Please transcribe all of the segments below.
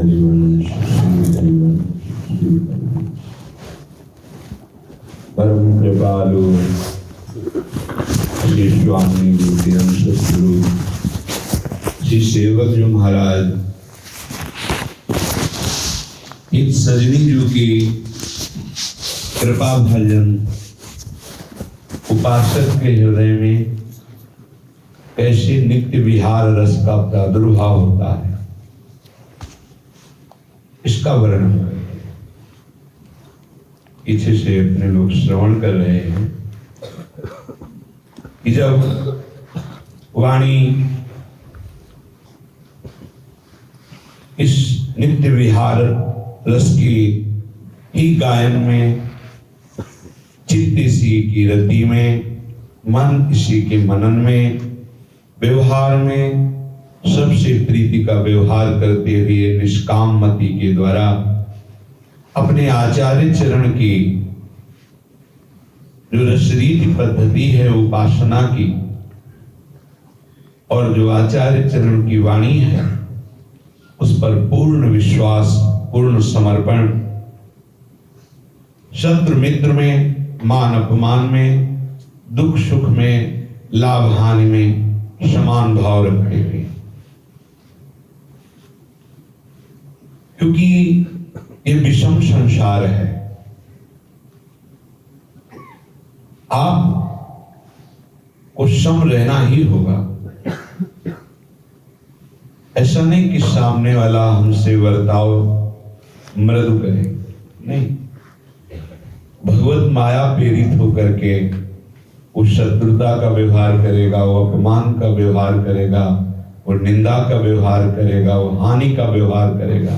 हरिवंश श्री हरिवंश श्री परम कृपालु श्री स्वामी विद्यांश गुरु श्री सेवक जी महाराज इन सजनी जी की कृपा भजन उपासक के हृदय में कैसे नित्य विहार रस का प्रादुर्भाव होता है, इसका वर्णन पीछे से अपने लोग श्रवण कर रहे हैं कि जब वाणी इस नित्य विहार रस की ही गायन में, चित्त इसी की रति में, मन इसी के मनन में, व्यवहार में सबसे प्रीति का व्यवहार करते हुए निष्काम मति के द्वारा अपने आचार्य चरण की जो रसरीति पद्धति है उपासना की, और जो आचार्य चरण की वाणी है उस पर पूर्ण विश्वास, पूर्ण समर्पण, शत्रु मित्र में, मान अपमान में, दुख सुख में, लाभ हानि में समान भाव रखते हुए, क्योंकि ये विषम संसार है। आप को सम रहना ही होगा। ऐसा नहीं कि सामने वाला हमसे वर्ताव मृदु करे, नहीं, भगवत माया प्रेरित होकर के वो शत्रुता का व्यवहार करेगा, वो अपमान का व्यवहार करेगा, वो निंदा का व्यवहार करेगा, वो हानि का व्यवहार करेगा,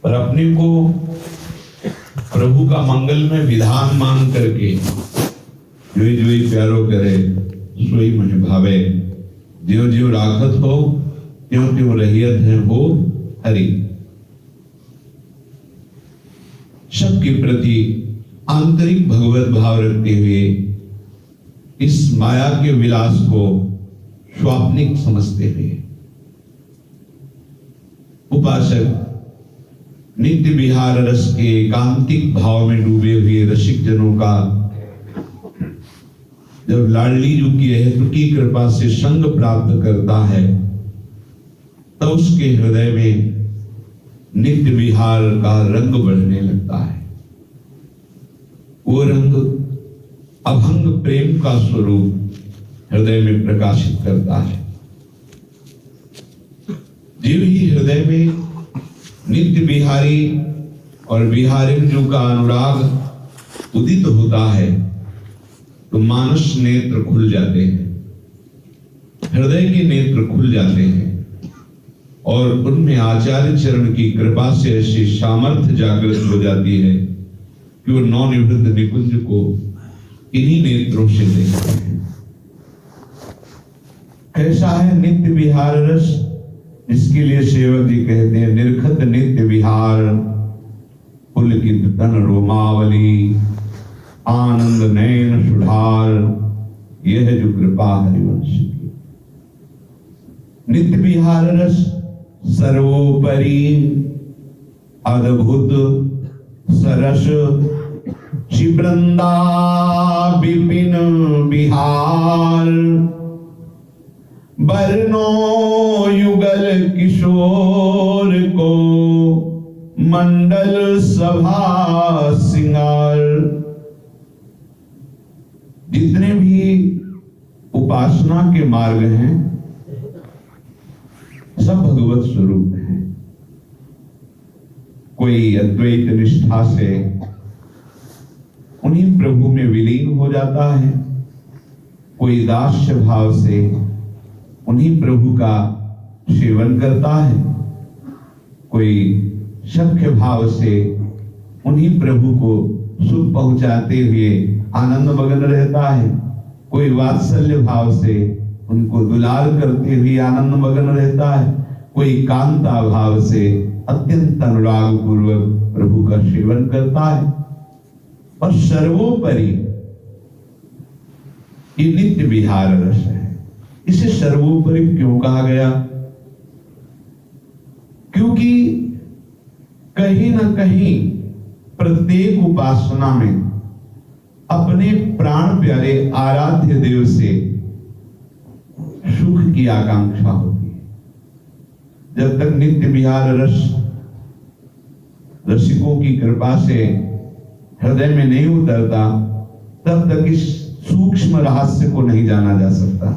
पर अपने को प्रभु का मंगल में विधान मान करके जोई जोई प्यारो करे सोई मन भावे, ज्यों ज्यों राखत हो त्यों त्यों रहियत है हो हरि। सबके प्रति आंतरिक भगवत भाव रखते हुए इस माया के विलास को स्वाप्निक समझते हुए उपासक नित्य विहार रस के एकांतिक भाव में डूबे हुए रसिक जनों का जब लाडली जी की हेतु की कृपा से संग प्राप्त करता है तो उसके हृदय में नित्य विहार का रंग बढ़ने लगता है। वो रंग अभंग प्रेम का स्वरूप हृदय में प्रकाशित करता है। जीव ही हृदय में नित्य विहारी और विहारिणियों का अनुराग उदित होता है तो मानस नेत्र खुल जाते हैं, हृदय के नेत्र खुल जाते हैं और उनमें आचार्य चरण की कृपा से ऐसी सामर्थ्य जागृत हो जाती है कि वो नवनिवृत्त निकुंज को इन्हीं नेत्रों से देखते हैं। कैसा है नित्य विहार रस, इसके लिए सेवक जी कहते हैं निर्खत नित्य विहार, पुलकित तन रोमावली, आनंद नयन सुधार, यह जो कृपा हरिवंश की। नित्य विहार रस सर्वोपरि अद्भुत सरस, श्री वृंदा विपिन बिहार, बरनो युगल किशोर को मंडल सभा सिंगार। जितने भी उपासना के मार्ग हैं सब भगवत स्वरूप हैं। कोई अद्वैत निष्ठा से उन्हीं प्रभु में विलीन हो जाता है, कोई दास्य भाव से उन्हीं प्रभु का सेवन करता है, कोई सख्य भाव से उन्हीं प्रभु को सुख पहुंचाते हुए आनंद मगन रहता है, कोई वात्सल्य भाव से उनको दुलार करते हुए आनंद मगन रहता है, कोई कांता भाव से अत्यंत अनुराग पूर्वक प्रभु का सेवन करता है। और सर्वोपरि ये नित्य विहार रस है। इसे सर्वोपरि क्यों कहा गया? क्योंकि कहीं ना कहीं प्रत्येक उपासना में अपने प्राण प्यारे आराध्य देव से सुख की आकांक्षा होती है। जब तक नित्य विहार रसिकों की कृपा से हृदय में नहीं उतरता, तब तक इस सूक्ष्म रहस्य को नहीं जाना जा सकता।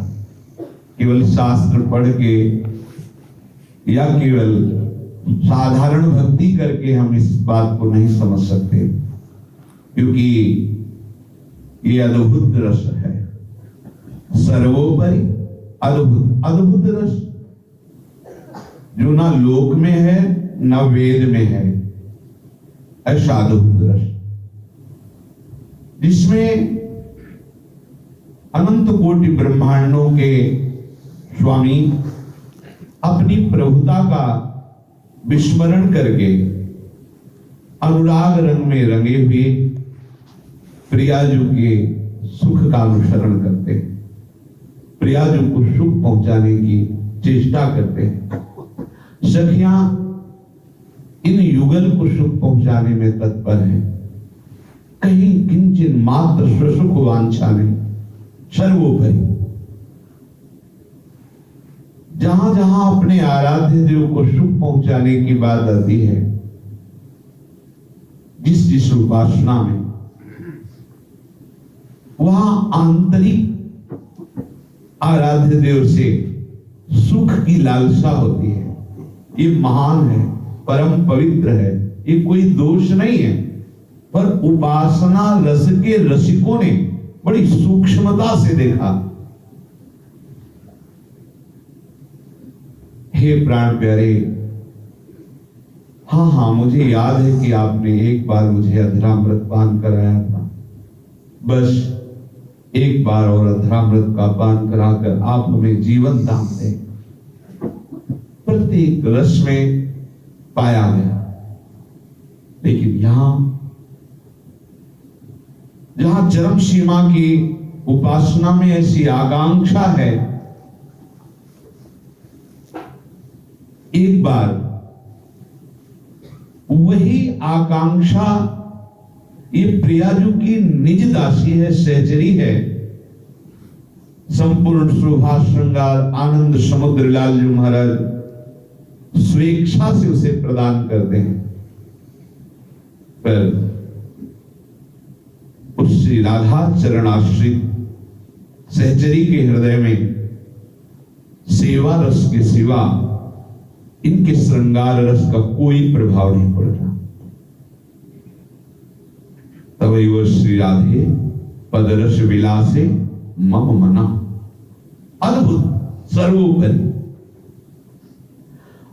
केवल शास्त्र पढ़ के या केवल साधारण भक्ति करके हम इस बात को नहीं समझ सकते, क्योंकि ये अद्भुत रस है, सर्वोपरि अद्भुत रस, जो ना लोक में है ना वेद में है। ऐसा अद्भुत रस जिसमें अनंत कोटि ब्रह्मांडों के स्वामी अपनी प्रभुता का विस्मरण करके अनुराग रंग में रंगे हुए प्रियाजू के सुख का अनुसरण करते हैं, प्रियाजू को सुख पहुंचाने की चेष्टा करते हैं। सखियां इन युगल को सुख पहुंचाने में तत्पर हैं, कहीं किंचित मात्र स्वसुख वांछा नहीं। सर्वोपरि जहां जहां अपने आराध्य देव को सुख पहुंचाने की बात आती है, जिस उपासना में वहां आंतरिक आराध्य देव से सुख की लालसा होती है। ये महान है, परम पवित्र है, ये कोई दोष नहीं है। पर उपासना रस के रसिकों ने बड़ी सूक्ष्मता से देखा। हे प्राण प्यारे, हाँ, मुझे याद है कि आपने एक बार मुझे अधरामृत पान कराया था। बस एक बार और अधरामृत का पान कराकर आप हमें जीवन दान दें। प्रत्येक रस में पाया गया, लेकिन जहां चरम सीमा की उपासना में ऐसी आकांक्षा है, एक बार वही आकांक्षा ये प्रियाजू की निज दासी है, सहचरी है। संपूर्ण शोभा श्रृंगार आनंद समुद्र लालजू महाराज स्वेच्छा से उसे प्रदान करते हैं, पर उस श्री राधा चरणाश्रित सहचरी के हृदय में सेवा रस के सिवा इनके श्रृंगार रस का कोई प्रभाव नहीं पड़ रहा। तभी वो श्री राधे पदरस विलासे मम मना, अद्भुत सर्वोपरि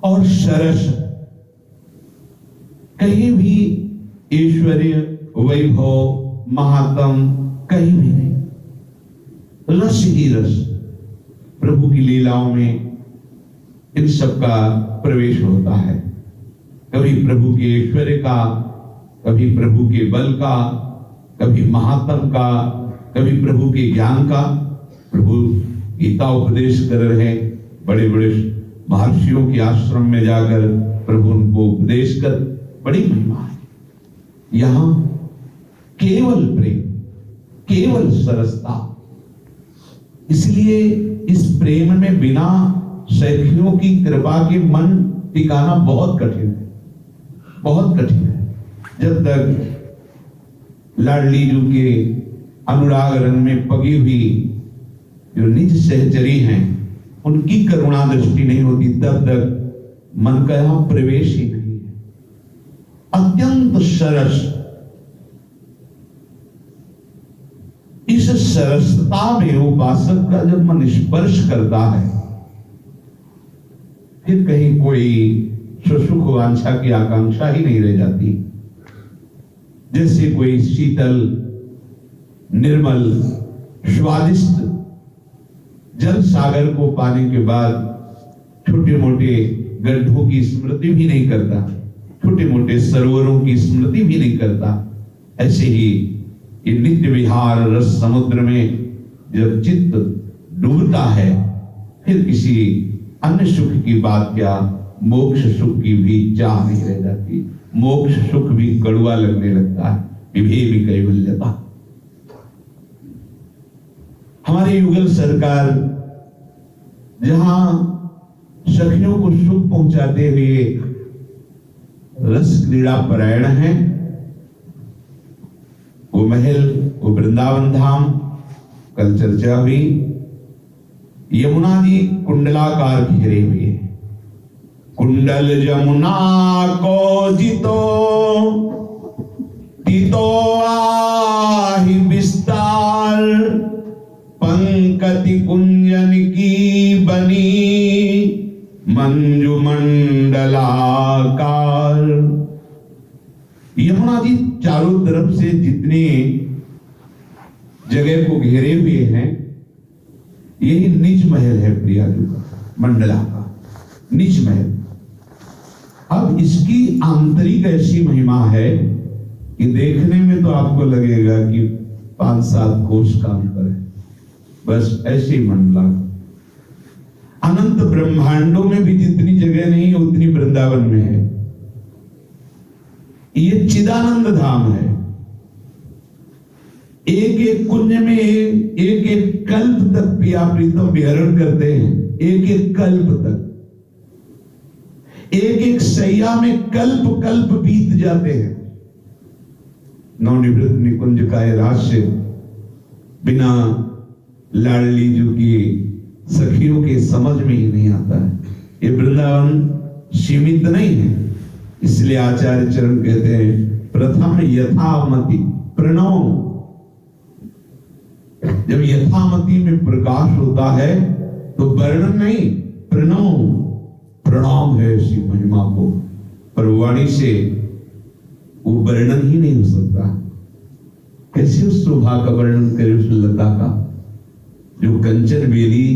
और सरस, कहीं भी ऐश्वर्य वैभव महात्म कहीं भी नहीं, रस ही रस। प्रभु की लीलाओं में इन सब का प्रवेश होता है, कभी प्रभु के ऐश्वर्य का, कभी प्रभु के बल का, कभी महात्म का, कभी प्रभु के ज्ञान का। प्रभु गीता उपदेश कर रहे हैं, बड़े बड़े महर्षियों के आश्रम में जाकर प्रभु उनको उपदेश कर, बड़ी महिमा है। यहां केवल प्रेम, केवल सरसता। इसलिए इस प्रेम में बिना सखियों की कृपा के मन टिकाना बहुत कठिन है, बहुत कठिन है। जब तक लाडली जू के अनुराग रंग में पगी हुई जो निज सहचरी हैं, उनकी करुणा दृष्टि नहीं होती, तब तक मन का यहां प्रवेश ही नहीं है। अत्यंत सरस, इस सरसता में उपासक का जब मन स्पर्श करता है, फिर कहीं कोई सुख वांछा की आकांक्षा ही नहीं रह जाती। जैसे कोई शीतल निर्मल स्वादिष्ट जल सागर को पाने के बाद छोटे मोटे गड्ढों की स्मृति भी नहीं करता, छोटे मोटे सरोवरों की स्मृति भी नहीं करता। ऐसे ही ये नित्य विहार रस समुद्र में जब चित्त डूबता है, फिर किसी अन्य सुख की बात क्या, मोक्ष सुख की भी चाह नहीं रह जाती। मोक्ष सुख भी कड़वा लगने लगता है। विभे भी कैवल्यता। हमारी युगल सरकार जहां सखियों को सुख पहुंचाते हुए रस क्रीड़ा परायण है, वो महल, वो वृंदावन धाम, कल चर्चा हुई, यमुना जी कुंडलाकार घेरे हुए। कुंडल यमुना को जितो तितो आहि विस्तार, पंकति कुंजन की बनी मंजुमंडलाकार। यमुना जी चारों तरफ से जितने जगह को घेरे हुए हैं, यही निज महल है प्रियाजू का, मंडला का निज महल। अब इसकी आंतरिक ऐसी महिमा है कि देखने में तो आपको लगेगा कि 5-7 कोस का अंतर है, बस ऐसे ही मंडला। अनंत ब्रह्मांडों में भी जितनी जगह नहीं है उतनी वृंदावन में है। ये चिदानंद धाम है। एक एक कुंज में एक एक कल्प तक पिया प्रीतम विहरण करते हैं। एक एक कल्प तक, एक एक सैया में कल्प कल्प बीत जाते हैं। नवनिवृत्त निकुंज का ये रहस्य बिना लाडली जी की सखियों के समझ में ही नहीं आता है। ये वृंदावन सीमित नहीं है, इसलिए आचार्य चरण कहते हैं प्रथम यथामति प्रणव। जब यथामति में प्रकाश होता है तो वर्णन नहीं, प्रणव, प्रणाम है ऐसी महिमा को। पर वाणी से वो वर्णन ही नहीं हो सकता। कैसे उस शोभा का वर्णन करे, उस लता का जो कंचन बेली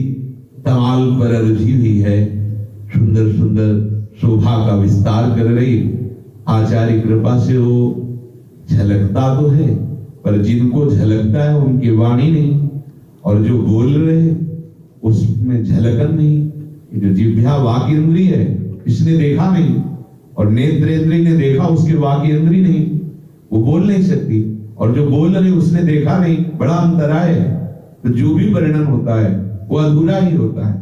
तमाल पर अर्जी हुई है, सुंदर सुंदर शोभा का विस्तार कर रही। आचार्य कृपा से वो झलकता तो है, पर जिनको झलकता है उनकी वाणी नहीं, और जो बोल रहे उसमें झलकन नहीं। जो जिह्वा वाक इंद्री है, इसने देखा नहीं, और नेत्रेंद्री ने देखा, उसके वाक इंद्री नहीं, वो बोल नहीं सकती। और जो बोल रहे उसने देखा नहीं, बड़ा अंतराय है। तो जो भी वर्णन होता है वो अधूरा ही होता है।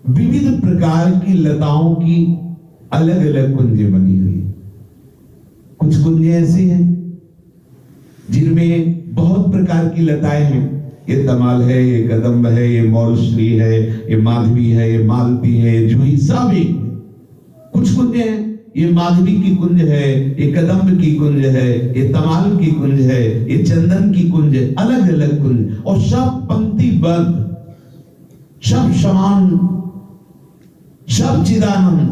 विविध प्रकार की लताओं की अलग अलग कुंजें बनी हुई। कुछ कुंजें ऐसी हैं जिनमें बहुत प्रकार की लताएं हैं। ये तमाल है, ये कदम्ब है, ये मौलश्री है, ये माधवी है, ये मालती है, ये जूही, सब एक। कुछ कुंजें हैं, ये माधवी की कुंज है, ये कदम्ब की कुंज है, ये तमाल की कुंज है, ये चंदन की कुंज है, अलग अलग कुंज, और सब पंक्तिबद्ध, सब समान, सब चिदानंद।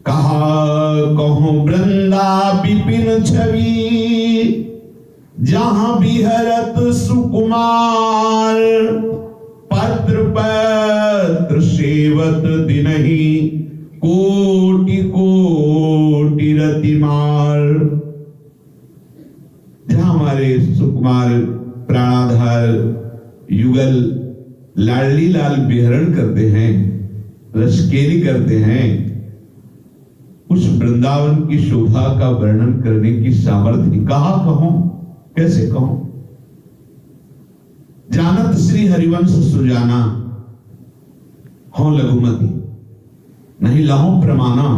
कहा कहूं वृंदा विपिन छवि, जहां विहरत सुकुमार, पत्र पत्र सेवत दिनहि, कोटि कोटि रतिमार। जहां हमारे सुकुमार प्राणाधार युगल लाडली लाल विहरण करते हैं, रसकेली करते हैं, उस वृंदावन की शोभा का वर्णन करने की सामर्थ्य कहाँ कहूं, कैसे कहूं। जानत श्री हरिवंश सुजाना, हो लघुमती नहीं लहो प्रमाना,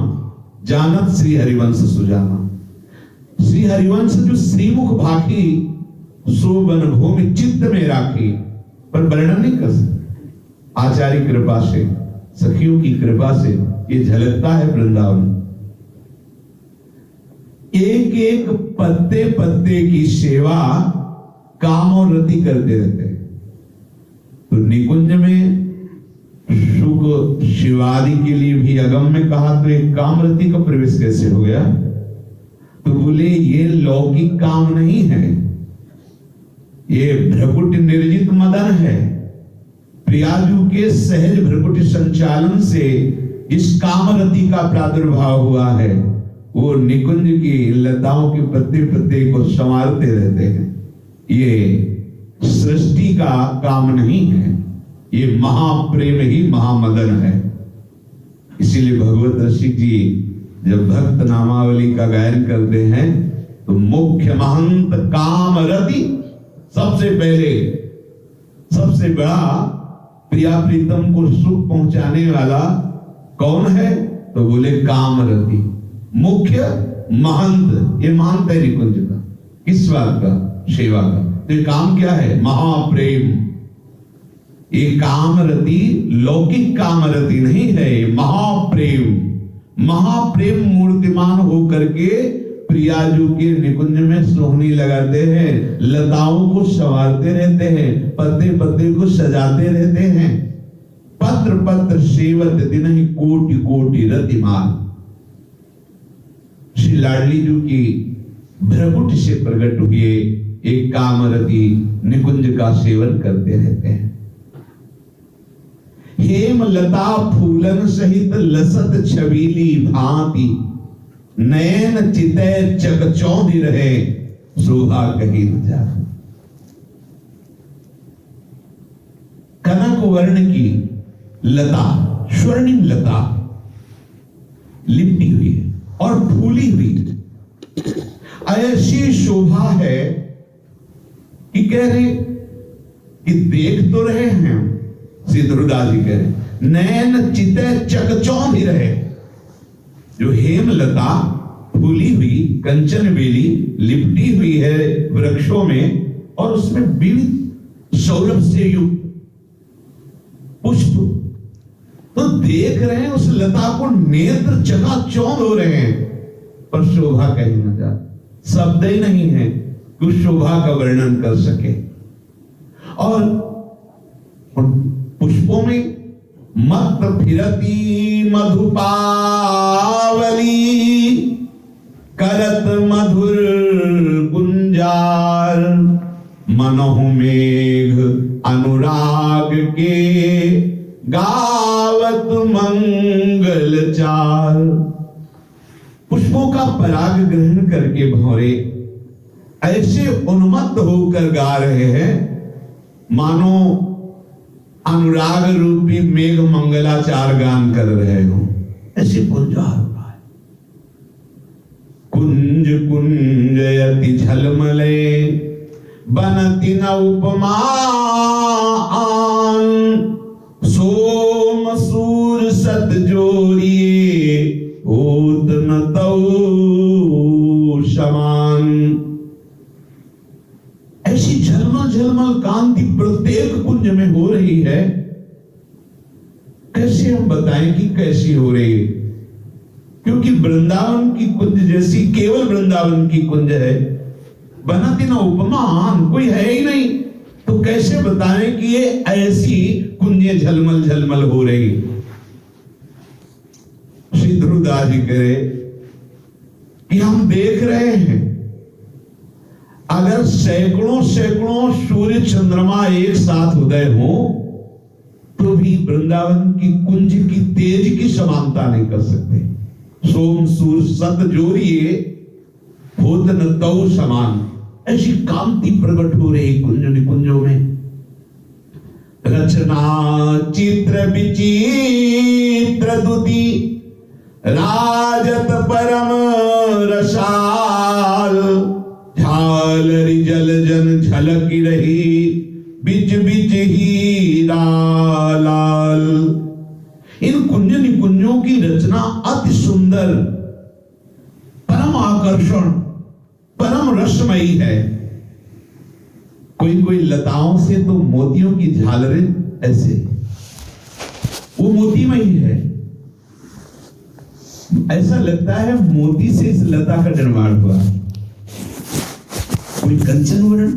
जानत श्री हरिवंश सुजाना। श्री हरिवंश जो श्रीमुख भाखी, सोबन भूमि चित्त में राखी, पर वर्णन नहीं कर सकते। आचार्य कृपा से, सखियों की कृपा से ये झलकता है वृंदावन। एक एक पत्ते पत्ते की सेवा काम और रति करते रहते हैं। तो निकुंज में सुख शिवादि के लिए भी अगम में कहा, तो एक काम रति का प्रवेश कैसे हो गया? तो बोले ये लौकिक काम नहीं है, ये भ्रकुट निर्जित मदन है। प्रियाजू के सहज भ्रकुट संचालन से इस कामरति का प्रादुर्भाव हुआ है। वो निकुंज की लताओं के पत्ते पत्ते को संवारते रहते हैं। ये सृष्टि का काम नहीं है, ये महाप्रेम ही महामदन है। इसीलिए भगवत रसिक जी जब भक्त नामावली का गायन करते हैं तो मुख्य महंत काम रति, सबसे पहले सबसे बड़ा प्रिया प्रीतम को सुख पहुंचाने वाला कौन है? तो बोले काम रति, मुख्य महंत। ये महंत है निकुंज का, किस बात का? सेवा का। तो काम क्या है? महाप्रेम। ये कामरति लौकिक कामरति नहीं है, महाप्रेम। महाप्रेम मूर्तिमान होकर के प्रियाजू के निकुंज में सोहनी लगाते हैं, लताओं को संवारते रहते हैं, पत्ते पत्ते को सजाते रहते हैं। पत्र पत्र सेवत दिन ही कोटि कोटि रतिमान। श्री लाडली जी की भ्रकुट से प्रकट हुए एक कामरति निकुंज का सेवन करते रहते हैं। हेम लता फूलन सहित लसत छबीली भांति, नयन चितय चकचौंधी रहे शोभा कहीं न जाती। कनक वर्ण की लता, स्वर्णिम लता लिपटी हुई है और फूली हुई, ऐसी शोभा है कि कह रहे कि देख तो रहे हैं, श्री ध्रुवदास जी कह रहे नयन चितय चकचौंधी रहे। जो हेमलता फूली हुई कंचन बेली लिपटी हुई है वृक्षों में, और उसमें विविध सौरभ से युक्त पुष्प, तो देख रहे हैं उस लता को, नेत्र चकाचौंध हो रहे हैं, पर शोभा कहीं न जाती। शब्द ही नहीं है कि उस शोभा का वर्णन कर सके। और उन पुष्पों में मत फिरती मधुपावली, करत मधुर गुंजार, मनहु मेघ अनुराग के, गावत मंगल चार। पुष्पों का पराग ग्रहण करके भौरे ऐसे उन्मत्त होकर गा रहे हैं मानो अनुराग रूपी मेघ मंगलाचार गान कर रहे हो, ऐसे गुंजार रहा है। कुंज कुंजयति झलमले, बनति न उपमान, सोम सूर सत जोरिए, होत न तौ समान। ऐसी झलमल झलमल कांति प्रत्येक कुंज में हो रही है। कैसे हम बताएं कि कैसी हो रही है? क्योंकि वृंदावन की कुंज जैसी केवल वृंदावन की कुंज है, बनति न उपमान, कोई है ही नहीं। तो कैसे बताएं कि ये ऐसी कुंजें झलमल झलमल हो रही? श्री ध्रुवदास जी कह रहे कि हम देख रहे हैं, अगर सैकड़ों सैकड़ों सूर्य चंद्रमा एक साथ उदय हो तो भी वृंदावन की कुंज की तेज की समानता नहीं कर सकते। सोम सूर्य सत जोरिए, होत न तौ समान। ऐसी कांति प्रकट हो रही कुंज निकुंजों में। रचना चित्र विचित्र दुति, राजत परम रसाल, झालरि जल जन झलकी रही, बिच बिच हीरा लाल। इन कुंज निकुंजों की रचना अति सुंदर, परम आकर्षण, परम रसमयी है। कोई कोई लताओं से तो मोतियों की झालरें ऐसे, वो मोतीमयी है। ऐसा लगता है मोती से इस लता का निर्माण हुआ। कोई कंचन वर्ण,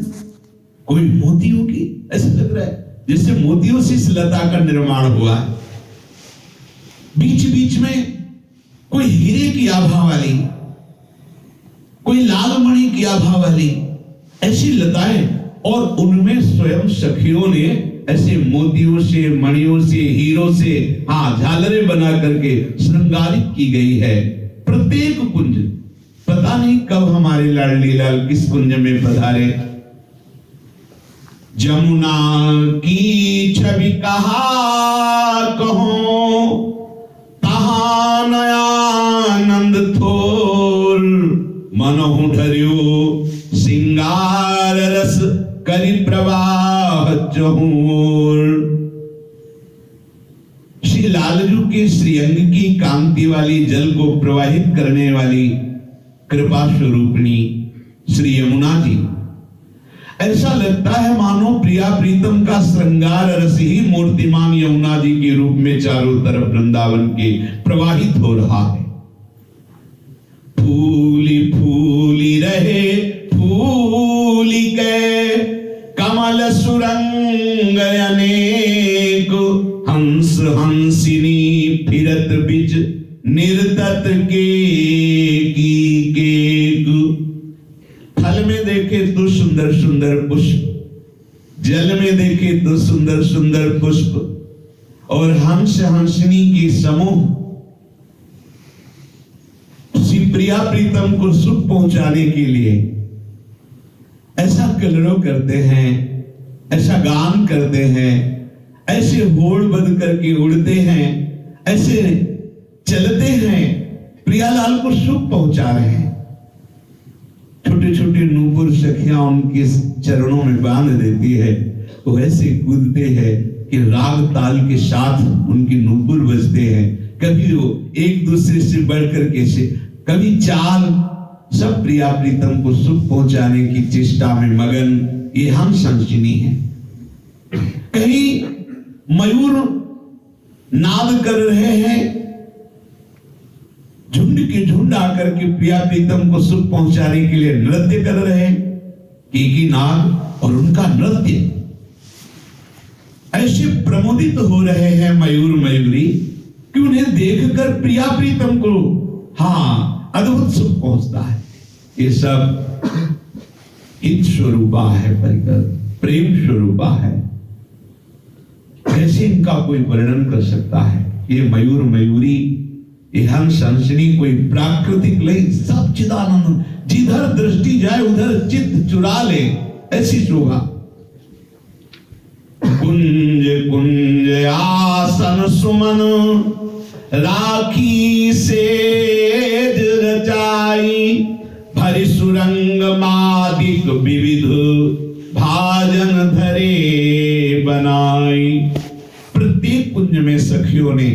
कोई मोतियों की, ऐसा लग रहा है जैसे मोतियों से इस लता का निर्माण हुआ। बीच बीच में कोई हीरे की आभा वाली, कोई लाल मणि की आभा वाली ऐसी लताएं, और उनमें स्वयं सखियों ने ऐसे मोतियों से, मणियों से, हीरों से झालरें बना करके श्रृंगारित की गई है। प्रत्येक कुंज, पता नहीं कब हमारे लाडली लाल किस कुंज में पधारे। जमुना की छवि कहा कहो, तहा नयानंद थोर, मनहु ढर्यो सिंगार रस करि प्रवाह चहूर। श्री लालजू के श्रीअंग की कांति वाली जल को प्रवाहित करने वाली कृपा स्वरूपिणी श्री यमुना जी, ऐसा लगता है मानो प्रिया प्रीतम का श्रृंगार रस ही मूर्तिमान यमुना जी के रूप में चारों तरफ वृंदावन के प्रवाहित हो रहा है। फूली फूली रहे फूली के कमल सुरंग अनेक, हंस हंसिनी फिरत बिच निर्तत के फल में देखे तो सुंदर सुंदर पुष्प, जल में देखे तो सुंदर सुंदर पुष्प, और हंस हंसनी के समूह श्री प्रिया प्रीतम को सुख पहुंचाने के लिए ऐसा कलरव करते हैं, ऐसा गान करते हैं, ऐसे होड़ बंद करके उड़ते हैं, ऐसे चलते हैं, प्रियालाल को सुख पहुंचा रहे हैं। छोटे छोटे नूपुर सखियां उनके चरणों में बांध देती है, वो ऐसे कूदते हैं कि राग ताल के साथ उनके नूपुर बजते हैं। कभी वो एक दूसरे से बढ़कर के से, कभी चाल, सब प्रिया प्रीतम को सुख पहुंचाने की चेष्टा में मगन ये हम संचिनी है। कहीं मयूर नाद कर रहे हैं, झुंड के झुंड आकर के प्रिया प्रीतम को सुख पहुंचाने के लिए नृत्य कर रहे हैं। की नाद और उनका नृत्य ऐसे प्रमोदित हो रहे हैं मयूर मयूरी कि उन्हें देखकर प्रिया प्रीतम को अद्भुत सुख पहुंचता है। ये सब हित स्वरूपा है, परिकर प्रेम स्वरूपा है। कैसे इनका कोई वर्णन कर सकता है? ये मयूर मयूरी, ये हंस हंसनी कोई प्राकृतिक लय, सब चिदानंद, जिधर दृष्टि जाए उधर चित्त चुरा ले, ऐसी शोभा। कुंज कुंज आसन सुमन राखी सेज रचाई, भरि सुरंग मादिक विविध भाजन धरे बनाई। प्रत्येक कुंज में सखियों ने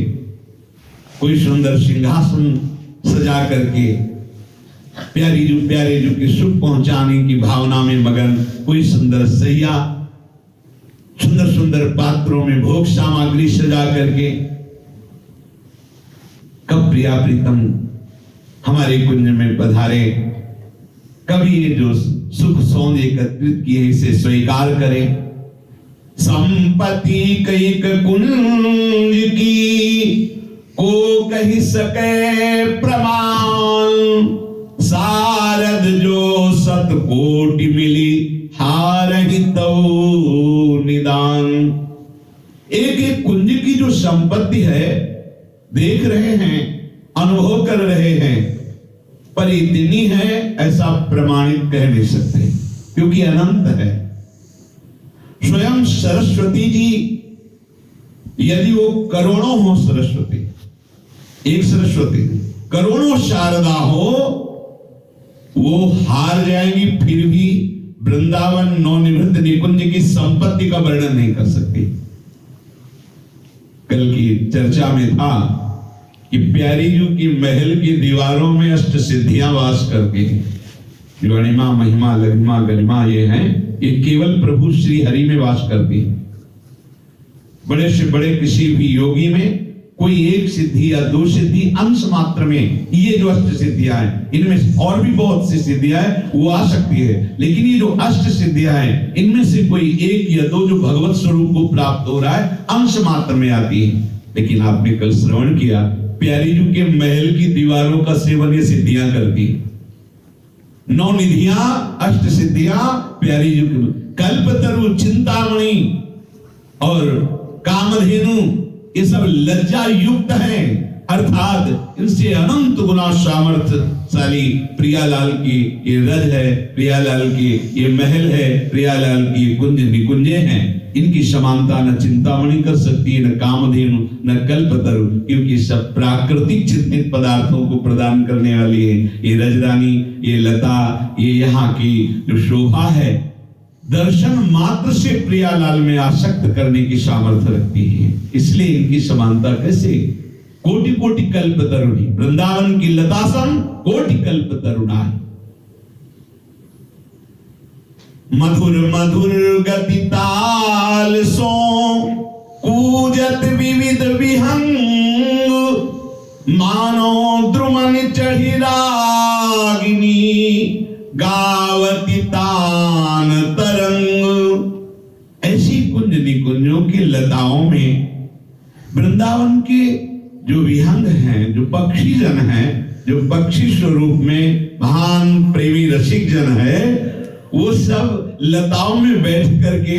कोई सुंदर सिंहासन सजा करके प्यारे जो के सुख पहुंचाने की भावना में मगन, कोई सुंदर सैया, सुंदर सुंदर पात्रों में भोग सामग्री सजा करके। कब प्रिया प्रीतम हमारे कुंज में पधारे, कभी ये जो सुख सौंद एकत्रित किए इसे स्वीकार करें। संपत्ति कईक कुंज की को कही सके प्रमाण, सारद जो सत कोटि मिली हारहि तौ निदान। एक एक कुंज की जो संपत्ति है देख रहे हैं, अनुभव कर रहे हैं, पर इतनी है ऐसा प्रमाणित कह नहीं सकते, क्योंकि अनंत है। स्वयं सरस्वती जी, यदि वो करोड़ों हो सरस्वती, एक सरस्वती करोड़ों शारदा हो, वो हार जाएंगी, फिर भी वृंदावन नवनिवृत्त निकुंज की संपत्ति का वर्णन नहीं कर सकती। कल की चर्चा में था कि प्यारी जी की महल की दीवारों में अष्ट सिद्धियां वास करती हैं। जो अणिमा महिमा लघिमा गरिमा ये हैं, ये केवल प्रभु श्री हरि में वास करती हैं। बड़े से बड़े किसी भी योगी में कोई एक सिद्धि या दो सिद्धि अंश मात्र में, ये जो अष्ट सिद्धियां हैं, इनमें और भी बहुत सी सिद्धियां हैं वो आ सकती है, लेकिन ये जो अष्ट सिद्धियां हैं इनमें से कोई एक या दो जो भगवत स्वरूप को प्राप्त हो रहा है, अंश मात्र में आती है। लेकिन आपने कल श्रवण किया, प्यारी जी के महल की दीवारों का सेवन ये सिद्धियां करती, नौ निधियां, अष्ट सिद्धियां प्यारी जी की। कल्पतरु, चिंतामणि और कामधेनु, ये सब लज्जा युक्त हैं, अर्थात इनसे अनंत गुना सामर्थ्य साली प्रियालाल की ये रज है, प्रियालाल की ये महल है, प्रियालाल की ये कुंज निकुंजे हैं। इनकी समानता न चिंतामणि कर सकती है, न कामधेनु, न कल्पतरु, क्योंकि सब प्राकृतिक चिंतित पदार्थों को प्रदान करने वाली है। ये रजरानी, ये लता, ये यहाँ की जो शोभा है, दर्शन मात्र से प्रियालाल में आसक्त करने की सामर्थ्य रखती है। इसलिए इनकी समानता कैसे? कोटि कोटि कल्प तरुणी, वृंदावन की लतासम कोटि कल्प तरुणाई। मधुर मधुर गति ताल सो कूजत विविध विहंग, मानो द्रुमन चढ़ी रागिनी, गावती तान तरंग। ऐसी कुंज निकुंजों की लताओं में वृंदावन के जो विहंग हैं, जो पक्षी जन हैं, जो पक्षी स्वरूप में महान प्रेमी रसिक जन है, वो सब लताओं में बैठ करके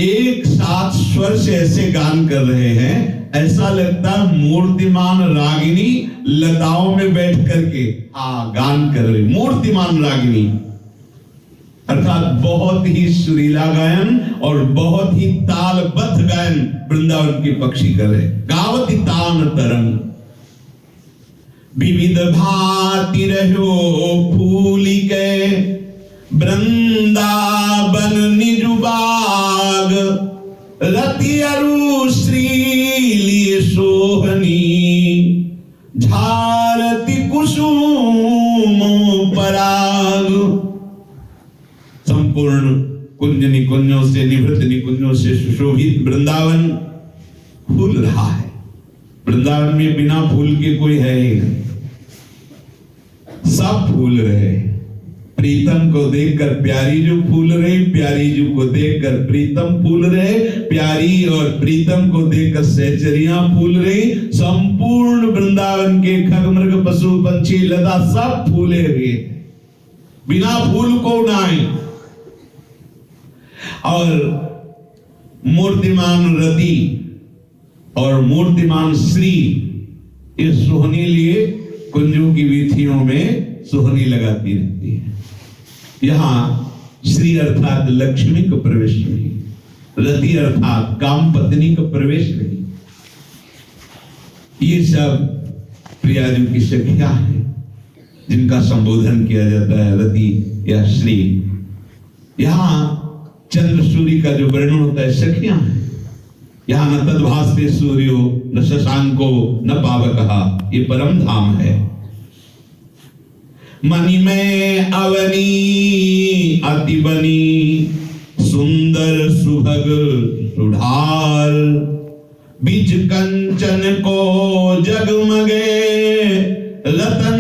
एक साथ स्वर से ऐसे गान कर रहे हैं, ऐसा लगता है मूर्तिमान रागिनी लताओं में बैठ करके गान कर रही। मूर्तिमान रागिनी अर्थात बहुत ही सुरीला गायन और बहुत ही तालबद्ध गायन वृंदावन के पक्षी कर रहे। गावती तान तरंग, विविध भांति रहो फूली के, वृंदावन निज बाग, रति अरु श्री लिए सोहनी, झारती कुसुम पराग। संपूर्ण कुंज निकुंजों से, निवृत्त निकुंजों से सुशोभित वृंदावन फूल रहा है। वृंदावन में बिना फूल के कोई है ही नहीं, सब फूल रहे। प्रीतम को देखकर प्यारी जो फूल रहे, प्यारी जो को देखकर प्रीतम फूल रहे, प्यारी और प्रीतम को देखकर सहचरियां फूल रही। संपूर्ण वृंदावन के खग मृग पशु पंछी लता सब फूले हुए, बिना फूल को नाई। और मूर्तिमान रति और मूर्तिमान श्री इस सोहनी लिए कुंजों की वीथियों में सोहनी लगाती रहती है। यहां श्री अर्थात लक्ष्मी का प्रवेश नहीं, रति अर्थात काम पत्नी का प्रवेश नहीं। ये सब प्रियाजू की सखिया है जिनका संबोधन किया जाता है रति या श्री। यहां चंद्र सूर्य का जो वर्णन होता है सखियां हैं। यहां न तद्भास्ते सूर्यो न शशांको न पावकः, ये परम धाम है। मणि में अवनी अति बनी, सुंदर सुभग सुधार, बीच कंचन को जगमगे, रतन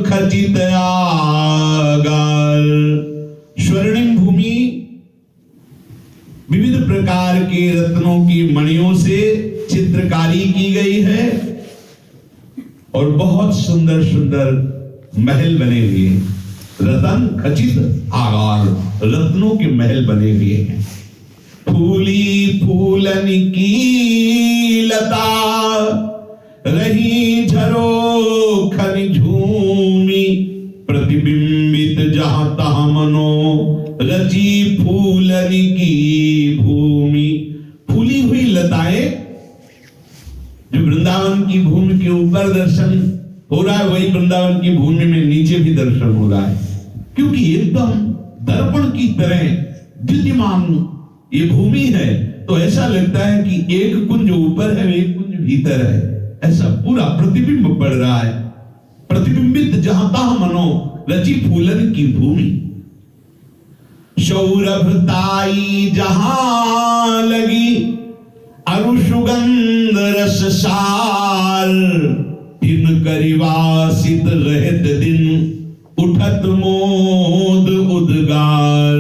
खचित आगार। स्वर्णिम भूमि विविध प्रकार के रत्नों की मणियों से चित्रकारी की गई है और बहुत सुंदर सुंदर महल बने हुए हैं। रतन खचित आगार, रत्नों के महल बने हुए हैं। फूली फूलन की लता, रही झरो खनि झूमी, प्रतिबिंबित जहां तहां मनो, रची फूलन की भूमि। फूली हुई लताएं जो वृंदावन की भूमि के ऊपर दर्शन हो रहा है, वही वृंदावन की भूमि में नीचे भी दर्शन हो रहा है, क्योंकि एकदम दर्पण की तरह द्युतिमान ये भूमि है। तो ऐसा लगता है कि एक कुंज ऊपर है, एक कुंज भीतर है, ऐसा पूरा प्रतिबिंब पड़ रहा है। प्रतिबिंबित जहां तहां मनो, रची फूलन की भूमि। सौरभताई जहां लगी, अरु सुगंध रस सार, दिन करिवासित रहत दिन, उठत मोद उद्गार।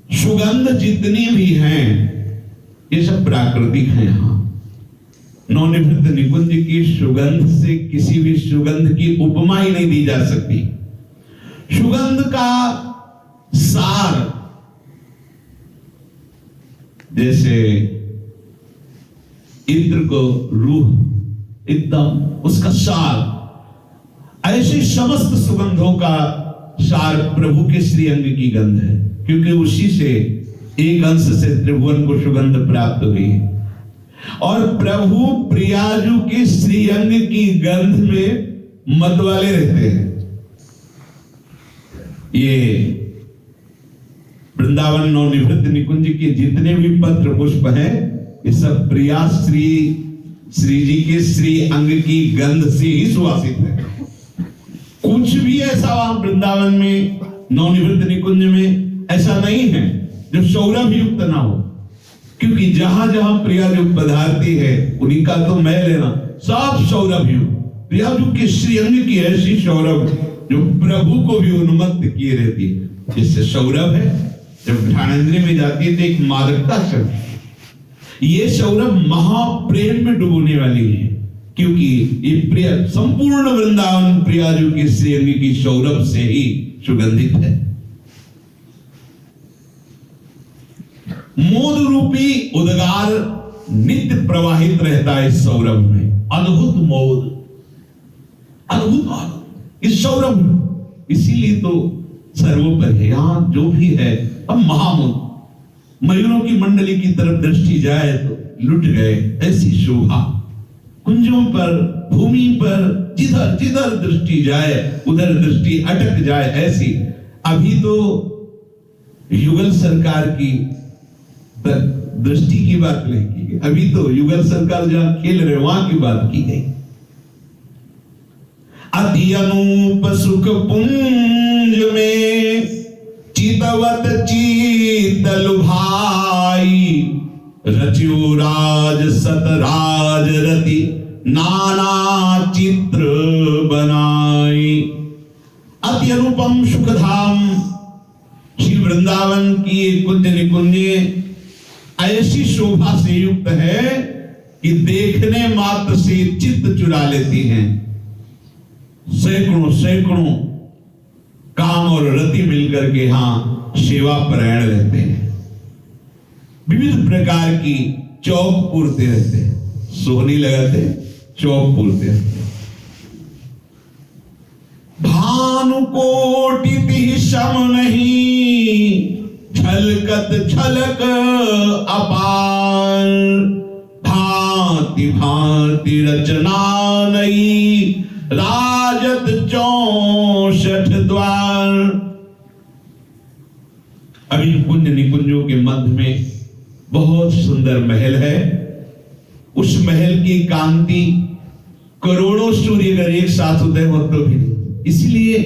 सुगंध जितनी भी हैं ये सब प्राकृतिक हैं। यहां नवनिवृत्त निकुंज की सुगंध से किसी भी सुगंध की उपमा ही नहीं दी जा सकती। सुगंध का सार जैसे इत्र को रूह, एकदम उसका सार ऐसी समस्त सुगंधों का सार प्रभु के श्री अंग की गंध है, क्योंकि उसी से एक अंश से त्रिभुवन को सुगंध प्राप्त हुई है। और प्रभु प्रियाजू के श्री अंग की गंध में मतवाले रहते हैं। ये वृंदावन नवनिवृत्त निकुंज के जितने भी पत्र पुष्प हैं, ये सब प्रिया श्री जी के श्री अंग की गंध से ही सुवासित है। कुछ भी ऐसा वहां वृंदावन में नवनिवृत्त निकुंज में ऐसा नहीं है जो सौरभ युक्त ना हो, क्योंकि जहां जहां प्रियाजू पधारती है उन्हीं का तो मैं लेना सब सौरभ युक्त। प्रियाजू के श्री अंग की ऐसी सौरभ जो प्रभु को भी उन्मत्त किए रहती है, जिससे सौरभ है। जब ध्यानेंद्रिय में जाती है तो एक मादकता चलती है। ये सौरभ महाप्रेम में डुबोने वाली है, क्योंकि ये प्रिय संपूर्ण वृंदावन प्रियाजू के श्री अंग की सौरभ से ही सुगंधित है। मोद रूपी उद्गार नित्य प्रवाहित रहता है इस सौरभ में। अद्भुत मोद, अद्भुत आनंद इस सौरभ में। इसीलिए तो सर्वोपरि है। यहां जो भी है अब महामोद। मयूरों की मंडली की तरफ दृष्टि जाए तो लुट गए, ऐसी शोभा। कुंजों पर, भूमि पर जिधर जिधर दृष्टि जाए उधर दृष्टि अटक जाए, ऐसी। अभी तो युगल सरकार की दृष्टि की बात नहीं की गई, अभी तो युगल सरकार जहां खेल रहे वहां की बात की गई। अति अनूप सुख पुंज में चितवत चीतल भाई, रचियो राज सतराज रति नाना चित्र बनाई। अति अनुपम सुखधाम श्री वृंदावन की कुंज निकुंज ऐसी शोभा से युक्त है कि देखने मात्र से चित्त चुरा लेती हैं। सैकड़ों सैकड़ों काम और रति मिलकर के यहां सेवा परायण रहते हैं। विविध प्रकार की चौक पूरते रहते हैं, सोहनी लगाते चौक पूरते रहते हैं। भानुकोटि सम नहीं, झलकत झलक अपार, भांति भांति रचना नई, राजत 64 द्वार। अभी कुंज निकुंजों के मध्य में बहुत सुंदर महल है। उस महल की कांति करोड़ों सूर्य अगर एक साथ उदय हो तो भी नहीं। इसलिए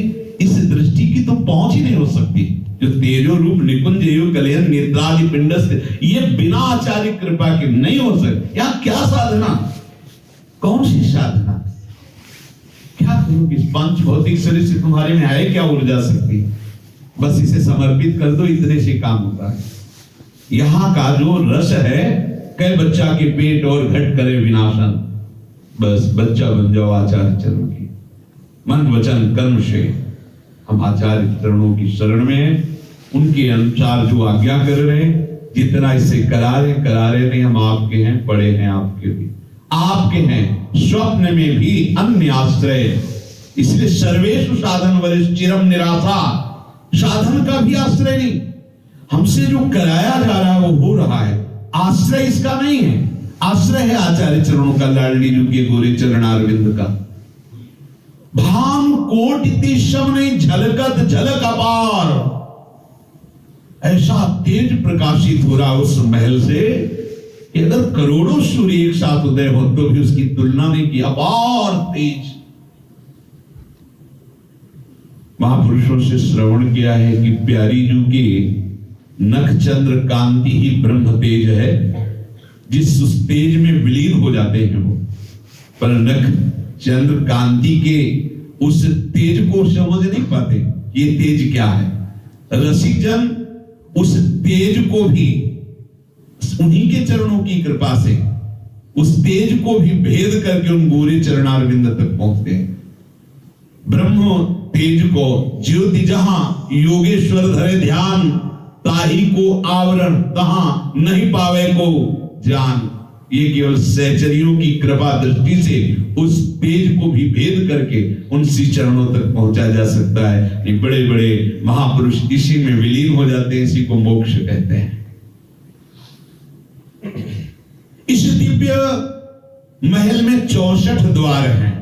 इस दृष्टि की तो पहुंच ही नहीं हो सकती। जो तेजो रूप निकुंज कलयन नेत्रादि पिंडस्थ, ये बिना आचार्य कृपा के नहीं हो सकती। यहां क्या साधना, कौन सी साधना, क्या करोगे? इस पंच भौतिक शरीर से तुम्हारे में आए क्या ऊर्जा शक्ति? बस इसे समर्पित कर दो, इतने से काम होता है। यहां का जो रस है, कई बच्चा के पेट और घट करे विनाशन, बस बच्चा बन जाओ आचार्य चरणों की। मन वचन कर्म से हम आचार्य चरणों की शरण में हैं। उनके अनुसार जो आज्ञा कर रहे हैं, जितना इससे करा रहे नहीं, हम आपके हैं, पड़े हैं आपके भी, आपके हैं। स्वप्न में भी अन्य आश्रय, इसलिए सर्वेषु साधन वरिष्ठ चिरम निराशा। साधन का भी आश्रय नहीं, हमसे जो कराया जा रहा है वो हो रहा है। आश्रय इसका नहीं है, आश्रय है आचार्य चरणों का, लाडली जी के गोरे चरणारविंद का। भान कोटि सम नहीं, झलकत झलक अपार। ऐसा तेज प्रकाशित हो रहा उस महल से कि अगर करोड़ों सूर्य एक साथ उदय हो तो भी उसकी तुलना नहीं की। अपार तेज। महापुरुषों से श्रवण किया है कि प्यारी जू की नख चंद्र कांति ही ब्रह्म तेज है, जिस उस तेज में विलीन हो जाते हैं वो। पर नख चंद्र कांति के उस तेज को समझ नहीं पाते, ये तेज क्या है। रसिक जन उस तेज को भी उन्हीं के चरणों की कृपा से उस तेज को भी भेद करके उन गोरे चरणारविंद तक पहुंचते हैं। ब्रह्म तेज को ज्योति जहां योगेश्वर धरे ध्यान, ताही को आवरण तहां नहीं पावे को जान। ये केवल सहचरियों की कृपा दृष्टि से उस तेज को भी भेद करके उन श्री चरणों तक पहुंचा जा सकता है। ये बड़े बड़े महापुरुष इसी में विलीन हो जाते हैं, इसी को मोक्ष कहते हैं। इस दिव्य महल में 64 द्वार हैं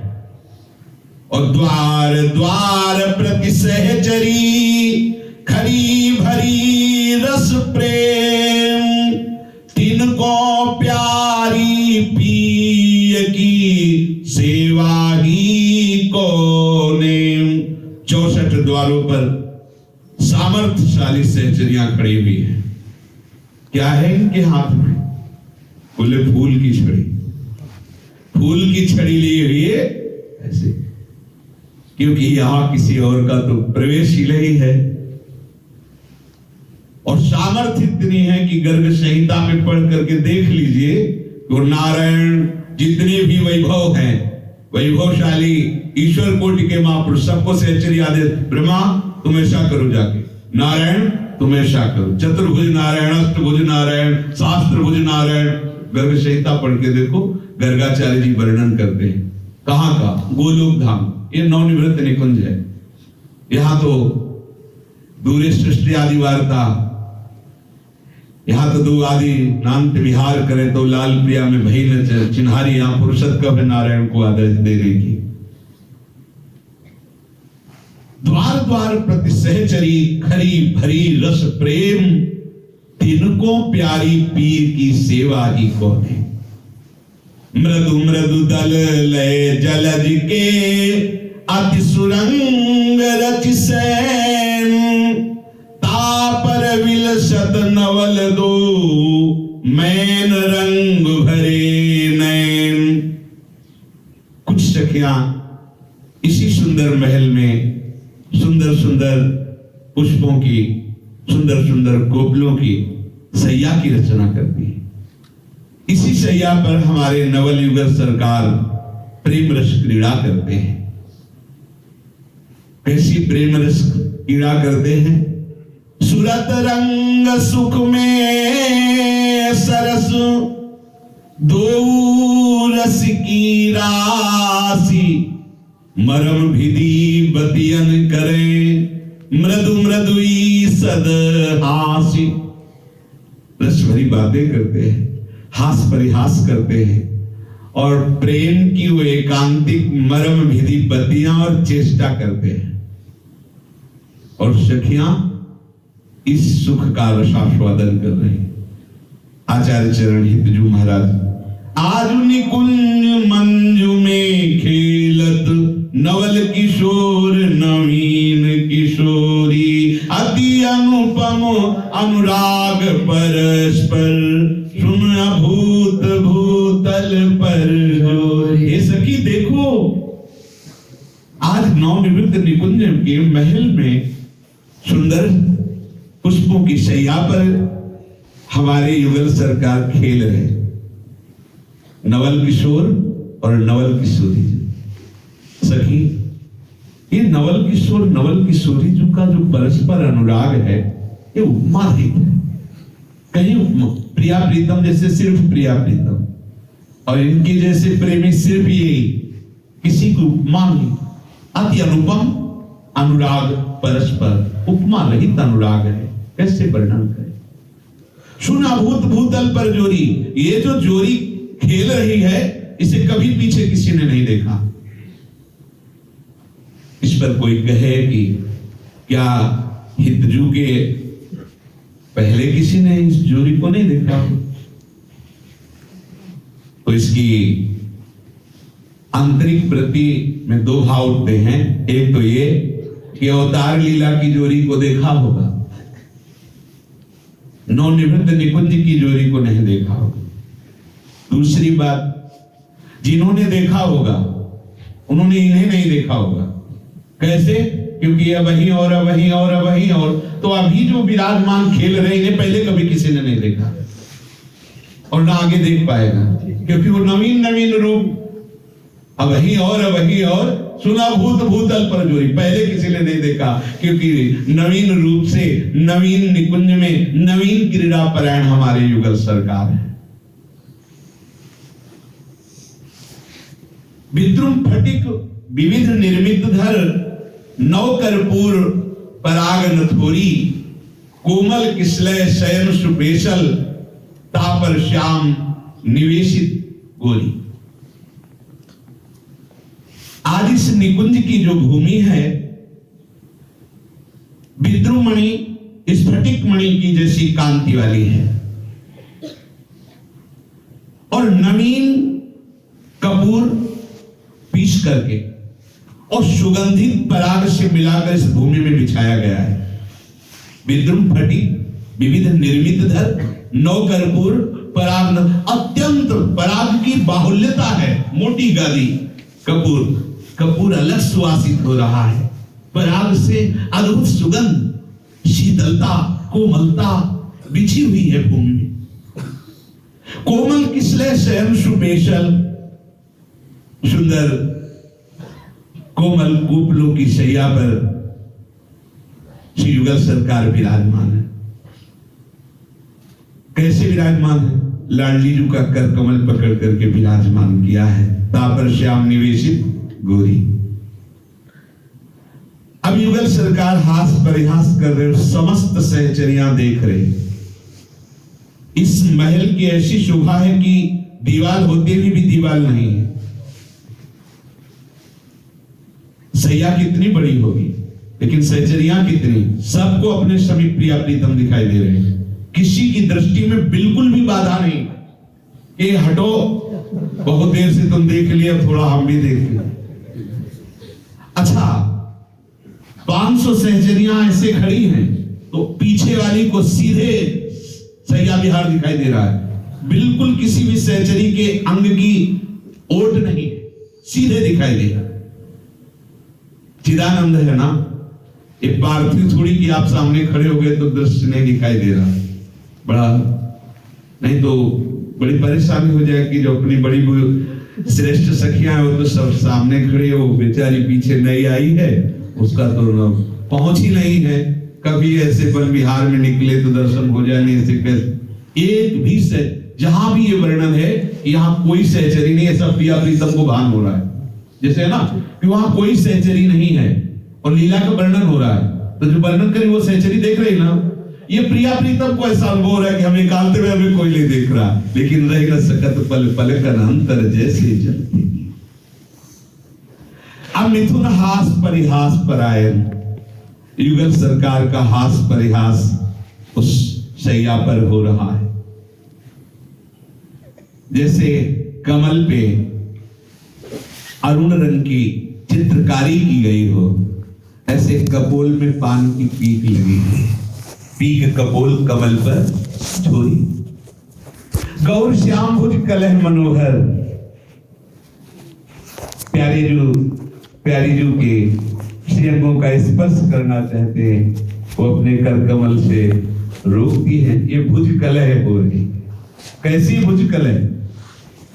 और द्वार द्वार प्रति सहचरी खरी भरी रस प्रेम, तिनको प्यारी पिय की सेवा ही को नेम। 64 द्वारों पर सामर्थ्यशाली सहचरियां खड़ी हुई हैं। क्या है इनके हाथ में? बोले फूल की छड़ी। फूल की छड़ी ली हुई है ऐसे, क्योंकि यहां किसी और का तो प्रवेश ही नहीं है। और सामर्थ्य इतनी है कि गर्ग संहिता में पढ़ करके देख लीजिए, तो नारायण जितने भी वैभव हैं, वैभवशाली ईश्वर कोटि के महापुरुष सबको सहचरी आदेश, ब्रह्मा तुम ऐसा करो, जाके नारायण तुम ऐसा करो, चतुर्भुज नारायण, अष्टभुज नारायण, शास्त्रभुज नारायण। गर्ग संहिता पढ़ के देखो, गर्गाचार्य जी वर्णन करते हैं। कहां का? गोलोक धाम। ये नवनिवृत्त निकुंज है। यहां तो दूरे सृष्टि आदि वार्ता, यहां तो दो आदि नान्त विहार करे तो लाल प्रिया में भई न चिन्हारी, यहां पुरुषत कब नारायण को आदेश दे रही थी। द्वार द्वार प्रति सहचरी खरी भरी रस प्रेम, तिनको प्यारी पीर की सेवा ही को है। मृदु मृदु दल लय जलज के अति सुरंग रच सैन, तापर विलसत नवल दो मैन रंग भरे नैन। कुछ सखियां इसी सुंदर महल में सुंदर सुंदर पुष्पों की, सुंदर सुंदर गोपलों की सैया की रचना करती है। इसी सैया पर हमारे नवल युगल सरकार प्रेम रस क्रीड़ा करते हैं। कैसी प्रेम रस क्रीड़ा करते हैं? सुरत रंग सुख में सरस, दो रस की राशि, मरम विधि बतियन करे, मृदु मृदुई सद हासी। रस भरी बातें करते हैं, हास परिहास करते हैं, और प्रेम की वो एकांतिक मरम विधि बतियां और चेष्टा करते हैं। और सखियां इस सुख का रसास्वादन कर रहे हैं। आचार्य चरण हितजू महाराज, आज निकुंज मंजू में खेलत, नवल किशोर नवीन किशोरी, अति अनुपम अनुराग परस्पर, सुन अभूत भूतल पर जोरी। ये सखी देखो, आज नवनिवृत्त निकुंज के महल में सुंदर पुष्पों की शैया पर हमारे युगल सरकार खेल रहे, नवल किशोर और नवल किशोरी। सखी, ये नवल किशोर नवल किशोरी जी का जो परस्पर अनुराग है, ये उपमा रहित है। कहीं उपमा, प्रिया प्रीतम जैसे सिर्फ प्रिया प्रीतम, और इनके जैसे प्रेमी सिर्फ यही, किसी को उपमा नहीं। अति अनुपम अनुराग परस्पर, उपमा रहित अनुराग है। कैसे वर्णन करें? सुना भूत भूतल पर जोरी, ये जो जोरी खेल रही है, इसे कभी पीछे किसी ने नहीं देखा। इस पर कोई कहे कि क्या हितजू के पहले किसी ने इस जोड़ी को नहीं देखा, तो इसकी आंतरिक प्रति में दो भाव उठते हैं। एक तो ये कि अवतार लीला की जोड़ी को देखा होगा, नवनिवृत्त निकुंज की जोड़ी को नहीं देखा होगा। दूसरी बात, जिन्होंने देखा होगा उन्होंने इन्हें नहीं देखा होगा। कैसे? क्योंकि अब वही और अब वही और अब वही और, तो अभी जो विराजमान खेल रहे इन्हें पहले कभी किसी ने नहीं देखा और ना आगे देख पाएगा, क्योंकि वो नवीन नवीन रूप, अब वही और अब वही और, सुना भूत भूतल पर जोरी, पहले किसी ने नहीं देखा, क्योंकि नवीन रूप से नवीन निकुंज में नवीन क्रीड़ा परायण हमारे युगल सरकार है। विद्रुम फटिक विविध निर्मित धर, नव कर्पूर पराग नथोरी, कोमल किसलय शयन सुपेशल, तापर श्याम निवेशित गोरी। आज इस निकुंज की जो भूमि है विद्रुमणि स्फटिक मणि की जैसी कांति वाली है, और नवीन कपूर पीस करके और सुगंधित पराग से मिलाकर इस भूमि में बिछाया गया है। विद्रुम फटिक विविध निर्मित धर, नव कर्पूर पराग, अत्यंत पराग की बाहुल्यता है, मोटी गादी कपूर, कपूर अलग सुवासित हो रहा है, पराग से अद्भुत सुगंध, शीतलता, कोमलता बिछी हुई है भूमि में। कोमल किसले शयन सुपेशल, सुंदर कोमल कूपलों की शैया पर श्री युगल सरकार विराजमान है। कैसे विराजमान है? लाडली जी का कर कमल पकड़ करके विराजमान किया है, तापर श्याम निवेशित गोरी। अब युगल सरकार हास परिहास कर रहे, समस्त सहचरियां देख रहे। इस महल की ऐसी शोभा है कि दीवार होते हुए भी दीवार नहीं है। सैया कितनी बड़ी होगी, लेकिन सहचरियां कितनी, सबको अपने समीप प्रिया प्रीतम दिखाई दे रहे हैं। किसी की दृष्टि में बिल्कुल भी बाधा नहीं, ये हटो, बहुत देर से तुम देख लिया, थोड़ा हम भी देख लिया। अच्छा, 500 सहचरियां ऐसे खड़ी हैं तो पीछे वाली को सीधे सैया विहार दिखाई दे रहा है, बिल्कुल किसी भी सहचरी के अंग की ओट नहीं, सीधे दिखाई दे रहा है। चिदानंद है ना, ये पार्थिव थोड़ी कि आप सामने खड़े हो गए तो दृश्य नहीं दिखाई दे रहा, बड़ा नहीं तो बड़ी परेशानी हो जाएगी। जो अपनी बड़ी श्रेष्ठ सखियां हो तो सब सामने खड़े हो, बेचारी पीछे नहीं आई है, उसका तो पहुंच ही नहीं है। कभी ऐसे वन विहार में निकले तो दर्शन हो जाए, नहीं ऐसे कैसे। एक भी से जहां भी ये वर्णन है, यहाँ कोई सहचरी नहीं, ऐसा प्रिया प्रीतम को भान हो रहा है जैसे है ना कि वहां कोई सहचरी नहीं है और लीला का वर्णन हो रहा है, तो जो वर्णन करी वो सहचरी देख रही ना, ये प्रिया प्रीतम को ऐसा अनुभव हो रहा है कि हमें निकालते हुए हमें कोई नहीं देख रहा, लेकिन रह न सकत पल पल का अंतर जैसे जलती। अब मिथुन हास परिहास परायण, युगल सरकार का हास परिहास उस शैया पर हो रहा है। जैसे कमल पे अरुण रंग की चित्रकारी की गई हो, ऐसे कपोल में पान की पीक लगी है, पीक कपोल कमल पर छोरी। गौर श्याम भुज कलह मनोहर, प्यारी जू के श्रीअंगों का स्पर्श करना चाहते हैं, वो अपने कर कमल से रोकती है। ये भुज कलह हो रही, कैसी भुज कलह?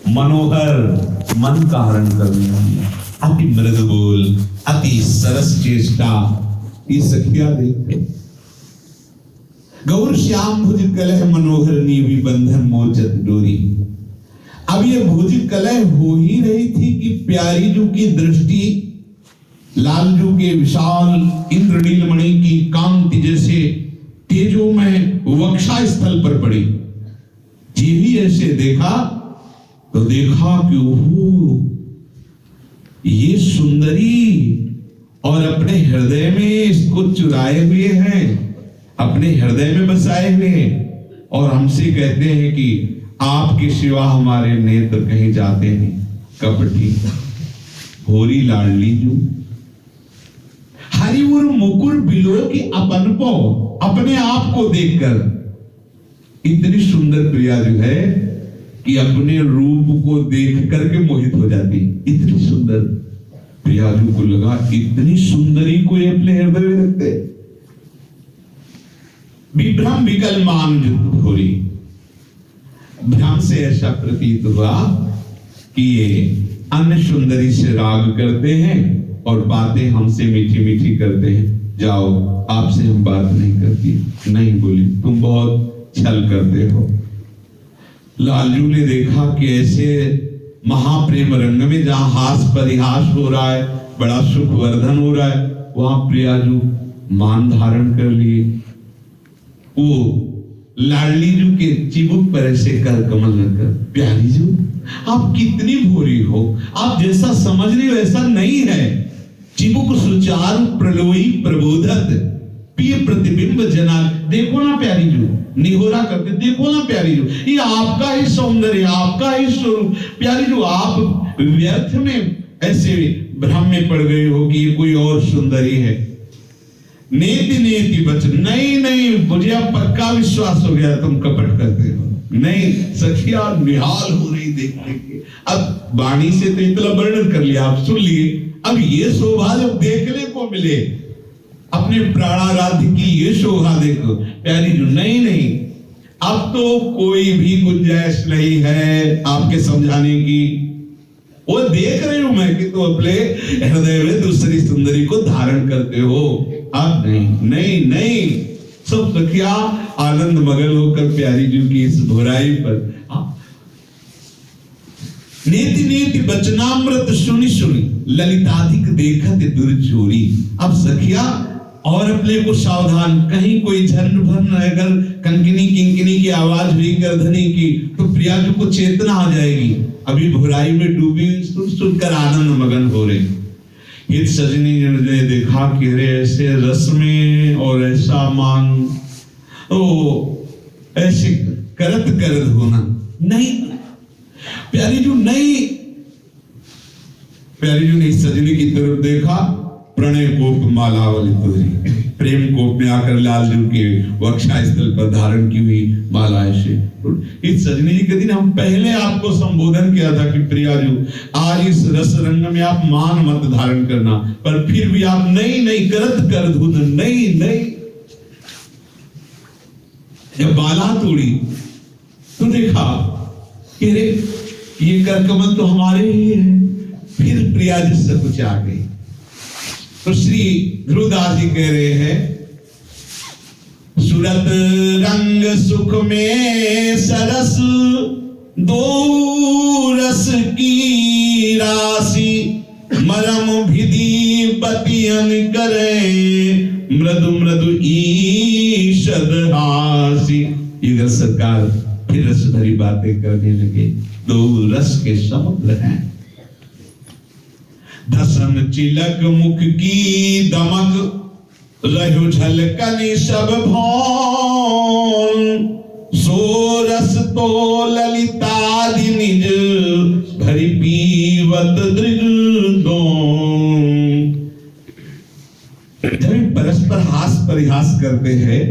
मनोहर, मन का हरण करने वाली, अति मृदु बोल, अति सरस चेष्टा, ये सखिया देखते। गौर श्याम भुज कलह मनोहर, नीवी बंधन मोचत डोरी। अब ये भुज कलह हो ही रही थी कि प्यारी जू की दृष्टि लालजू के विशाल इंद्रनीलमणि की कांति जैसे तेजो में वक्षा स्थल पर पड़ी। जी भी ऐसे देखा तो देखा कि ओहो, ये सुंदरी और अपने हृदय में इसको चुराए हुए हैं, अपने हृदय में बसाए हुए हैं, और हमसे कहते हैं कि आपके सिवा हमारे नेत्र कहीं जाते हैं। कपटी होरी लाडली जू हरिवर मुकुर बिलो की अपन को, अपने आप को देखकर इतनी सुंदर प्रिया जो है कि अपने रूप को देख करके मोहित हो जाती। इतनी सुंदर प्रियाजू को लगा इतनी सुंदरी को ये अपने हृदय में रखते। विभ्रम विकल मान होरी, भ्रम से ऐसा प्रतीत हुआ कि ये अन्य सुंदरी से राग करते हैं और बातें हमसे मीठी मीठी करते हैं। जाओ, आपसे हम बात नहीं करती, नहीं बोली, तुम बहुत छल करते हो। लालजू ने देखा कि ऐसे महाप्रेम रंग में जहां हास परिहास हो रहा है, बड़ा सुखवर्धन हो रहा है, वहां प्रियाजू मान धारण कर लिए। वो लाडली जू के चिबुक पर ऐसे कर कमल रखकर, प्यारी जू आप कितनी भोरी हो, आप जैसा समझ रही हो ऐसा नहीं है। चिबुक सुचारु प्रलोही प्रबोधत प्रिय प्रतिबिंब जना, देखो ना प्यारी जू, निहोरा करते, देखो ना प्यारी जू, ये आपका ही सौंदर्य, आपका ही स्वरूप। प्यारी जू आप व्यर्थ में ऐसे भ्रम में पड़ गए हो कि ये कोई और सुंदरी है। नेति नेति वचन, नहीं नहीं, मुझे पक्का विश्वास हो गया तुम कपट करते हो। नहीं सखिया निहाल हो रही देखने के। अब वाणी से तो इतना वर्णन कर लिया, आप सुन लिए, अब ये शोभा जब देखने को मिले, अपने प्राणाराध्य की ये शोभा देखो प्यारी जो, नहीं नहीं, अब तो कोई भी गुंजाइश नहीं है आपके समझाने की। वो देख रही हूं मैं कि तुम अपने हृदय में दूसरी सुंदरी को धारण करते हो। अब नहीं नहीं नहीं, सब सखिया आनंद मगन होकर प्यारी जी की इस बुराई पर नेति नेति वचनामृत सुनी सुनी ललिताधिक देखत दुर्चोरी। अब सखिया और अपने को सावधान, कहीं कोई झरन भरन अगर कंकिनी किंकिनी की आवाज हुई गर्दनी की तो प्रियाजू को चेतना आ जाएगी। अभी बुराई में डूबी सुन सुनकर आनंद मगन हो रही। हित सजनी ने देखा कि रे ऐसे रस में और ऐसा मांग, ओ ऐसे करत करत होना नहीं प्यारी जू, नहीं। प्यारी जू ने सजनी की तरफ देखा, प्रणय कोप मालावली तुरी, प्रेम कोप में आकर लाल जू के वक्षा स्थल पर धारण की हुई माला ऐसे। इस सजनी जी के दिन हम पहले आपको संबोधन किया था कि प्रियाजू आज इस रस रंग में आप मान मत धारण करना, पर फिर भी आप नहीं नहीं करत कर धुन, नहीं नहीं। जब बाला तोड़ी तो देखा कि रे ये करकमल तो हमारे ही है। फिर प्रियाजू से कुछ आ गई तो श्री ध्रुवदास जी कह रहे हैं, सूरत रंग सुख में सरस दो रस की राशि, मरम विधि बतियन करे मृदु मृदु ईषद हासी। ये सरकार फिर रस भरी बातें करने लगे। दो रस के समुद्र हैं, धसन चिलक मुख की दमक रहो झलकनी सब भौन, सो रस तो ललितादि निज भरी पीवत दृगदोन। जब परस्पर हास परिहास करते हैं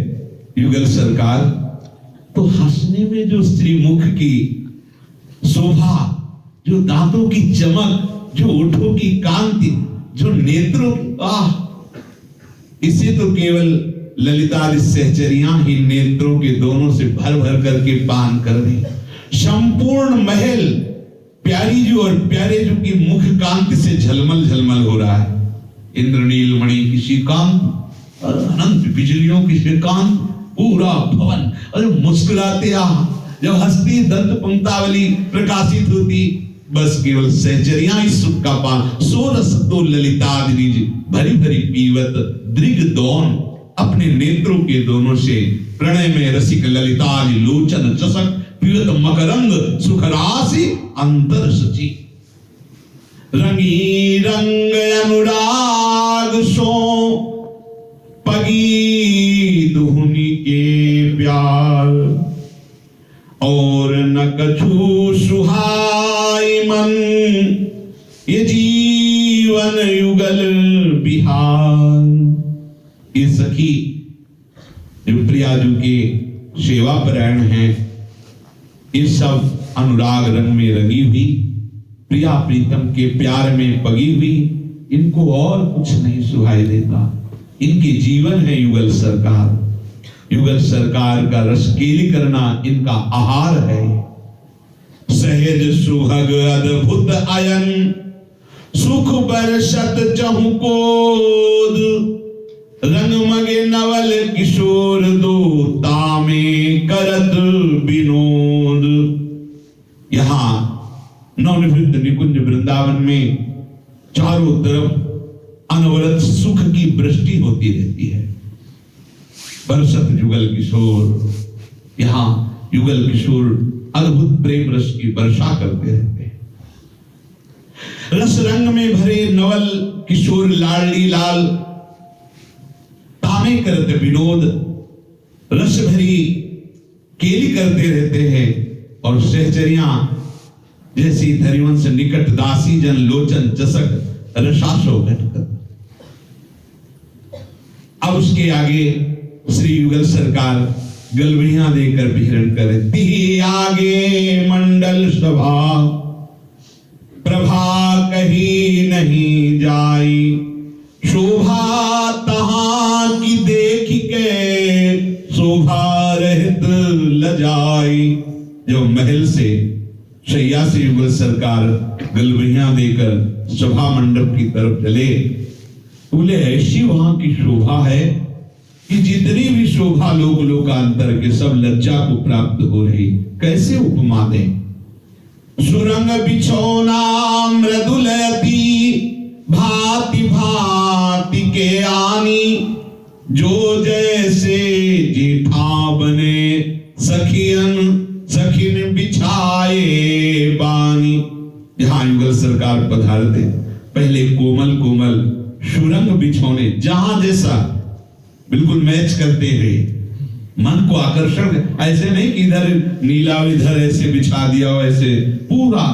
युगल सरकार, तो हंसने में जो स्त्री मुख की शोभा, जो दांतों की चमक, जो ओठों की कांति, जो नेत्रों इसे तो केवल ललिता सहचरियां ही नेत्रों के दोनों से भर भर करके पान कर रही। संपूर्ण महल प्यारी जू और प्यारे जू की मुख कांति से झलमल झलमल हो रहा है। इंद्रनील मणि किसी कांत और अनंत बिजलियों की कांत, पूरा भवन और मुस्कुराते जब हस्ती दंत पंक्तावली प्रकाशित होती, बस केवल सहचरियां इस सुख का पान। सोरस तो ललितादि भरी भरी पीवत दृग दौन, अपने नेत्रों के दोनों से प्रणय में रसिक ललितादि लोचन चसक पीवत मकरंद सुखराशि अंतर सची। रंगी रंग अनुराग सो पगी दुहनी के प्यार, और न कछु सुहाई मन ये जीवन युगल बिहार। ये सखी जो प्रियाजू के सेवा परायण हैं, ये सब अनुराग रंग में रंगी हुई, प्रिया प्रीतम के प्यार में पगी हुई, इनको और कुछ नहीं सुहाई देता। इनके जीवन है युगल सरकार। युगल सरकार का रसकेली करना इनका आहार है। सहज सुभग अद्भुत अयन सुख बरसत चहुकोद, रंग मगे नवल किशोर दो तामे करत विनोद। यहां नवनिवृत्त निकुंज वृंदावन में चारों तरफ अनवरत सुख की वृष्टि होती रहती है। बरसत युगल किशोर, यहां युगल किशोर अद्भुत प्रेम रस की वर्षा करते रहते हैं। रस रंग में भरे नवल किशोर लाडली लाल तामे करते विनोद, रस भरी केली करते रहते हैं और सहचरियां जैसी धरिवंश निकट दासी जन लोचन चसक रसाशो घटकर। अब उसके आगे श्री युगल सरकार गलबियां देकर विहरण करे। ती आगे मंडल सभा प्रभा कहीं नहीं जाई, शोभा तहां की देख के शोभा रहित लजाई। जो महल से शैया से युगल सरकार गलबियां देकर सभा मंडप की तरफ चले, बोले ऐसी वहां की शोभा है कि जितनी भी शोभा लोग लोकांतर के सब लज्जा को प्राप्त हो रही। कैसे उपमा दें? सुरंग बिछौना मृदुलती भांति भांति के आनी, जो जैसे जेठा बने सखियन सखिन बिछाए बानी। जहां युगल सरकार पधारते पहले कोमल कोमल सुरंग बिछौने जहां जैसा बिल्कुल मैच करते हुए मन को आकर्षण, ऐसे नहीं कि इधर नीला इधर ऐसे बिछा दिया हो, ऐसे पूरा।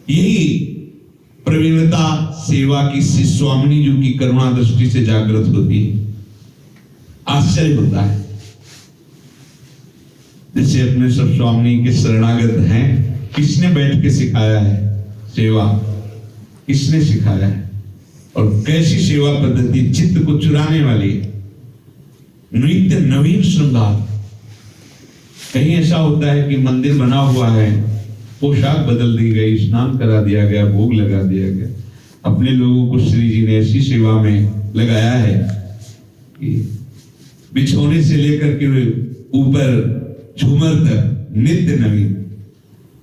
यही प्रवीणता सेवा की श्री स्वामिनी जी की करुणा दृष्टि से जागृत होती है। आश्चर्य होता है। जैसे अपने सब स्वामिनी के शरणागत हैं, किसने बैठ के सिखाया है सेवा? किसने सिखाया है? और कैसी सेवा पद्धति, चित्त को चुराने वाली है। नित्य नवीन श्रृंगार। कहीं ऐसा होता है कि मंदिर बना हुआ है, पोशाक बदल दी गई, स्नान करा दिया गया, भोग लगा दिया गया। अपने लोगों को श्री जी ने ऐसी सेवा में लगाया है कि बिछोने से लेकर के ऊपर झूमर तक नित्य नवीन।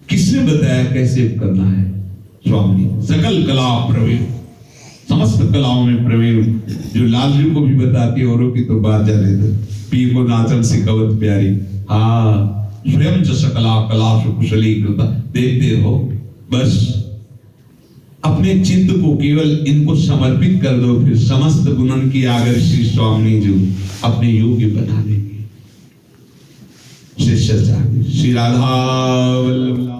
किसने बताया कैसे करना है? स्वामी सकल कला प्रवीण, समस्त कलाओं में प्रवीण, जो लालजू को भी बताती है, औरों की तो बात जाने दो। पी को नाचन सिखवत प्यारी, हाँ स्वयं च सकला कला सुकुशली कृता। देखते हो, बस अपने चित्त को केवल इनको समर्पित कर दो, फिर समस्त गुणन की आगर श्री स्वामी जी अपने योग्य बना देंगे। शिष्य श्री राधा वल्लभ।